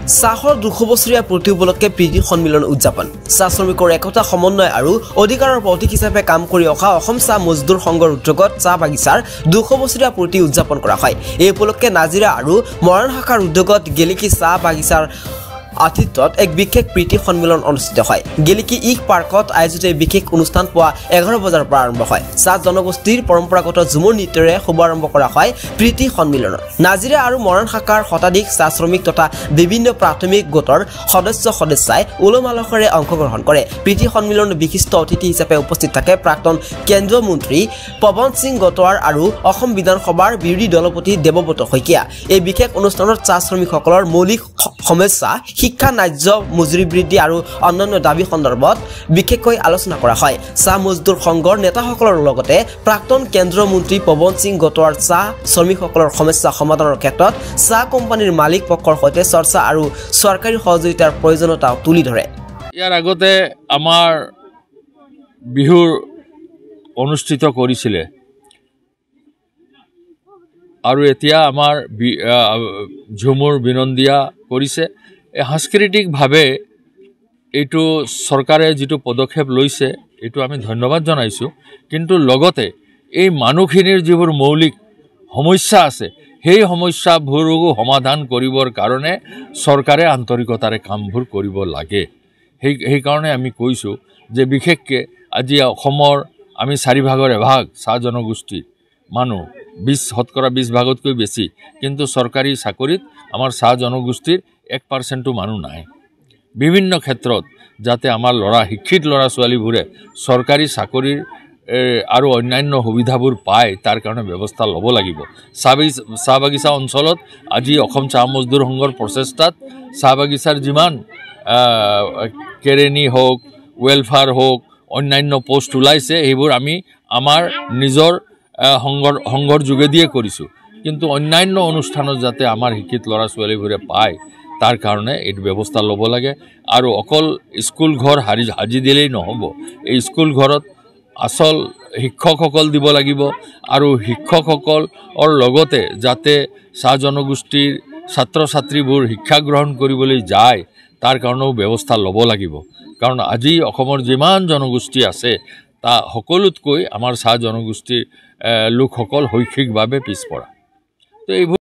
চাহৰ 200 বছৰীয়া পূৰ্তি উপলক্ষে প্ৰীতি সন্মিলন উদযাপন। চাহ শ্ৰমিকৰ একতা সমন্বয় আৰু অধিকাৰৰ প্ৰতীক হিচাপে কাম কৰি অহা অসম চাহ মজদুৰ সংঘৰ উদ্যোগত চাহ বাগিচাৰ 200 বছৰীয়া পূৰ্তি উদযাপন কৰা হয়। এই উপলক্ষে নাজিৰা আৰু মৰাণ শাখাৰ উদ্যোগত গেলিকি চাহ বাগিচাৰ আতিথ্যত এক বিশেষ প্ৰীতি সন্মিলন অনুষ্ঠিত হয়। গেলিকি ইক পাৰ্কত আয়োজিত এই বিশেষ অনুষ্ঠান পুৱা 11 বজাৰ পৰা আৰম্ভ হয়। চাহ জনগোষ্ঠীৰ পৰম্পৰাগত ঝুমুৰ নৃত্যৰে শুভাৰম্ভ কৰা হয় প্ৰীতি সন্মিলনৰ। নাজিৰা আৰু মৰাণ শাখাৰ শতাধিক চাহ শ্ৰমিক তথা বিভিন্ন প্ৰাথমিক গোটৰ সদস্যাই উলহ-মালহেৰে অংশগ্ৰহণ কৰে। প্ৰীতি সন্মিলনত বিশিষ্ট অতিথি হিচাপে উপস্থিত থাকে প্ৰাক্তন কেন্দ্ৰীয় মন্ত্ৰী পৱন সিং গটোৱাৰ আৰু অসম বিধানসভাৰ বিৰোধী দলপতি দেৱব্ৰত শইকীয়া। এই বিশেষ অনুষ্ঠানত চাহ শ্ৰমিকসকলৰ মৌলিক সমস্যা, শিক্ষা, ন্যায্য মজুৰি বৃদ্ধি আৰু অন্যান্য দাবী সন্দৰ্ভত বিশেষকৈ আলোচনা কৰা হয়। চাহ মজদুৰ সংঘৰ নেতাসকলৰ লগতে প্ৰাক্তন কেন্দ্ৰীয় মন্ত্ৰী পৱন সিং গটোৱাৰ চাহ শ্ৰমিকসকলৰ সমস্যা সমাধানৰ ক্ষেত্ৰত চাহ কোম্পানীৰ মালিক পক্ষৰ সৈতে চৰ্চা আৰু চৰকাৰী সহযোগিতাৰ প্ৰয়োজনীয়তা তুলি ধৰে। ইয়াৰ আগতে আমাৰ বিহুৰ অনুষ্ঠিত কৰিছিলে আৰু এতিয়া আমাৰ ঝুমুৰ বিনন্দিয়া কৰিছে। সাংস্কৃতিকভাৱে এইটো চৰকাৰে যিটো পদক্ষেপ লৈছে এইটো আমি ধন্যবাদ জনাইছোঁ, কিন্তু লগতে এই মানুহখিনিৰ যিবোৰ মৌলিক সমস্যা আছে সেই সমস্যাবোৰো সমাধান কৰিবৰ কাৰণে চৰকাৰে আন্তৰিকতাৰে কামবোৰ কৰিব লাগে। সেইকাৰণে আমি কৈছোঁ যে বিশেষকৈ আজি অসমৰ আমি 4 ভাগৰ এভাগ চাহ জনগোষ্ঠী মানুহ, 20% ভাগতকৈ বেছি, কিন্তু চৰকাৰী চাকৰিত আমাৰ চাহ জনগোষ্ঠীৰ 1% মানুহ নাই। বিভিন্ন ক্ষেত্ৰত যাতে আমাৰ শিক্ষিত ল'ৰা ছোৱালীবোৰে চৰকাৰী চাকৰিৰ আৰু অন্যান্য সুবিধাবোৰ পায় তাৰ কাৰণে ব্যৱস্থা ল'ব লাগিব। চাহ বাগিচা অঞ্চলত আজি অসম চাহ মজদুৰ সংঘৰ প্ৰচেষ্টাত চাহ বাগিচাৰ যিমান কেৰেণী হওক, ৱেলফেয়াৰ হওক, অন্যান্য পোষ্ট ওলাইছে সেইবোৰ আমি আমাৰ নিজৰ সংঘৰ যোগেদিয়ে কৰিছোঁ, কিন্তু অন্যান্য অনুষ্ঠানত যাতে আমাৰ শিক্ষিত ল'ৰা ছোৱালীবোৰে পায় তাৰ কাৰণে এইটো ব্যৱস্থা ল'ব লাগে। আৰু অকল স্কুল ঘৰ সাজি দিলেই নহ'ব, এই স্কুল ঘৰত আচল শিক্ষকসকল দিব লাগিব আৰু শিক্ষকসকলৰ লগতে যাতে চাহ জনগোষ্ঠীৰ ছাত্ৰ ছাত্ৰীবোৰ শিক্ষা গ্ৰহণ কৰিবলৈ যায় তাৰ কাৰণেও ব্যৱস্থা ল'ব লাগিব। কাৰণ আজি অসমৰ যিমান জনগোষ্ঠী আছে তা সকলোতকৈ আমাৰ চাহ জনগোষ্ঠীৰ লোকসকল শৈক্ষিকভাৱে পিছপৰা। তো এইবোৰ